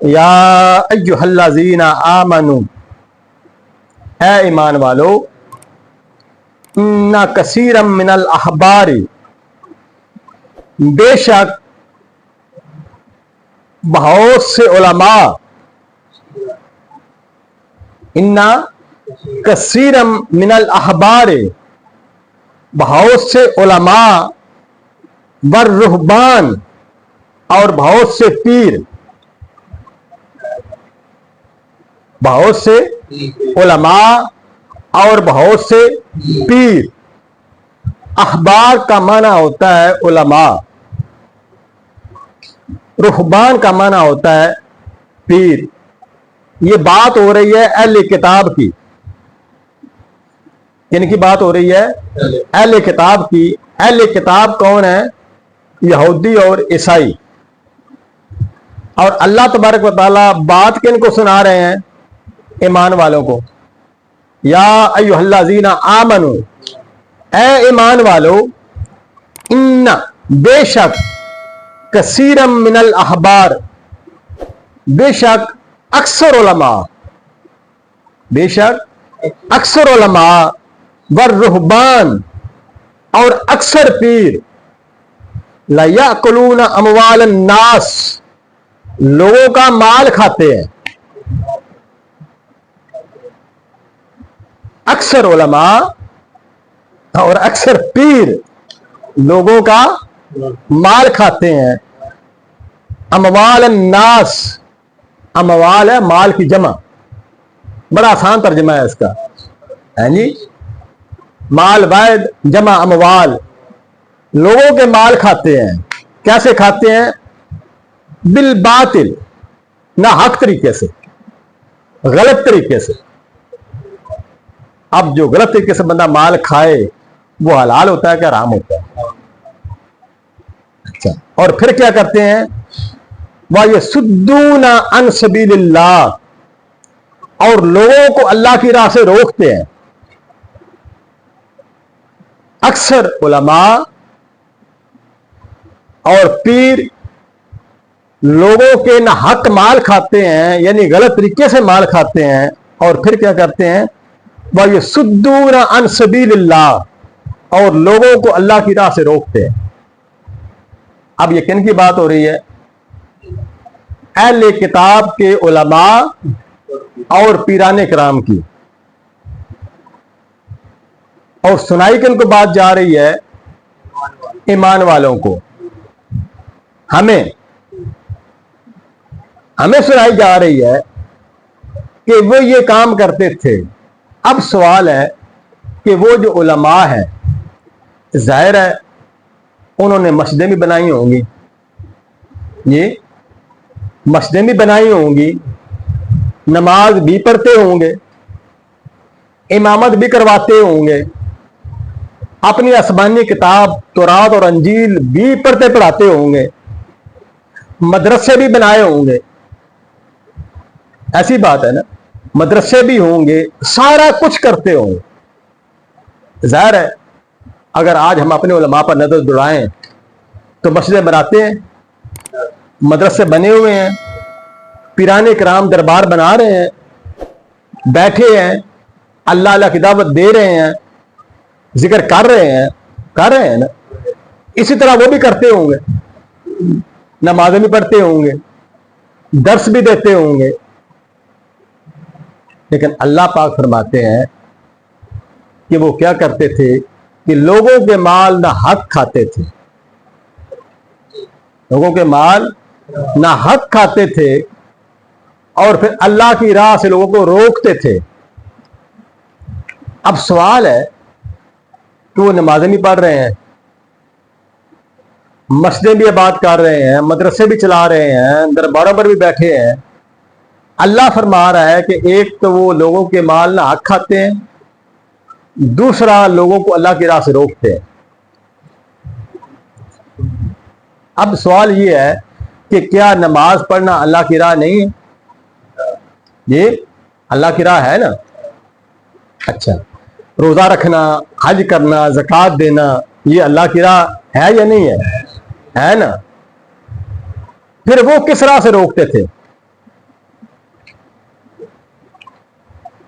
یا ایھا الذین آمنوا، اے ایمان والو، ان کثیرا من الاحبار، بے شک بہت سے علماء، ان کثیرا من الاحبار، بہت سے علماء، والرہبان، اور بہت سے پیر، بہت سے علماء اور بہت سے پیر۔ احبار کا معنی ہوتا ہے علماء، رہبان کا معنی ہوتا ہے پیر۔ یہ بات ہو رہی ہے اہل کتاب کی۔ کن کی بات ہو رہی ہے؟ اہل کتاب کی۔ اہل کتاب کون ہے؟ یہودی اور عیسائی۔ اور اللہ تبارک و تعالیٰ بات کن کو سنا رہے ہیں؟ ایمان والوں کو۔ یا ایھا الذین آمنوا، اے ایمان والو، ان، بے شک، کثیرا من الاحبار، بے شک اکثر علماء، بے شک اکثر علماء، والرہبان، اور اکثر پیر، لیأکلون اموال الناس، لوگوں کا مال کھاتے ہیں۔ اکثر علماء اور اکثر پیر لوگوں کا مال کھاتے ہیں۔ اموال الناس، اموال ہے مال کی جمع، بڑا آسان ترجمہ ہے اس کا، ہے جی، مال واحد جمع اموال، لوگوں کے مال کھاتے ہیں۔ کیسے کھاتے ہیں؟ بالباطل، نہ حق طریقے سے، غلط طریقے سے۔ اب جو غلط طریقے سے بندہ مال کھائے وہ حلال ہوتا ہے کہ حرام ہوتا ہے؟ اچھا، اور پھر کیا کرتے ہیں؟ وَيَصُدُّونَ عَن سَبِيلِ اللَّهِ، اور لوگوں کو اللہ کی راہ سے روکتے ہیں۔ اکثر علماء اور پیر لوگوں کے نہ حق مال کھاتے ہیں، یعنی غلط طریقے سے مال کھاتے ہیں، اور پھر کیا کرتے ہیں؟ وَيَصُدُّونَ عَن سَبِيلِ اللَّهِ، اور لوگوں کو اللہ کی راہ سے روکتے ہیں۔ اب یہ کن کی بات ہو رہی ہے؟ اہل کتاب کے علماء اور پیران کرام کی۔ اور سنائی کن کو بات جا رہی ہے؟ ایمان والوں کو۔ ہمیں سنائی جا رہی ہے کہ وہ یہ کام کرتے تھے۔ اب سوال ہے کہ وہ جو علماء ہیں، ظاہر ہے انہوں نے مسجدیں بھی بنائی ہوں گی، یہ مسجدیں بھی بنائی ہوں گی، نماز بھی پڑھتے ہوں گے، امامت بھی کرواتے ہوں گے، اپنی آسمانی کتاب تورات اور انجیل بھی پڑھتے پڑھاتے ہوں گے، مدرسے بھی بنائے ہوں گے۔ ایسی بات ہے نا، مدرسے بھی ہوں گے، سارا کچھ کرتے ہوں گے۔ ظاہر ہے اگر آج ہم اپنے علماء پر نظر دوڑائیں تو مسجدیں بناتے ہیں، مدرسے بنے ہوئے ہیں، پیران کرام دربار بنا رہے ہیں، بیٹھے ہیں، اللہ اللہ کی دعوت دے رہے ہیں، ذکر کر رہے ہیں نا۔ اسی طرح وہ بھی کرتے ہوں گے، نمازیں بھی پڑھتے ہوں گے، درس بھی دیتے ہوں گے۔ لیکن اللہ پاک فرماتے ہیں کہ وہ کیا کرتے تھے کہ لوگوں کے مال نہ حق کھاتے تھے، لوگوں کے مال نہ حق کھاتے تھے، اور پھر اللہ کی راہ سے لوگوں کو روکتے تھے۔ اب سوال ہے کہ وہ نمازیں بھی پڑھ رہے ہیں، مسجدیں بھی آباد کر رہے ہیں، مدرسے بھی چلا رہے ہیں، درباروں پر بھی بیٹھے ہیں۔ اللہ فرما رہا ہے کہ ایک تو وہ لوگوں کے مال نہ حق کھاتے ہیں، دوسرا لوگوں کو اللہ کی راہ سے روکتے ہیں۔ اب سوال یہ ہے کہ کیا نماز پڑھنا اللہ کی راہ نہیں ہے؟ یہ اللہ کی راہ ہے نا۔ اچھا، روزہ رکھنا، حج کرنا، زکوٰۃ دینا، یہ اللہ کی راہ ہے یا نہیں ہے؟ ہے نا۔ پھر وہ کس راہ سے روکتے تھے؟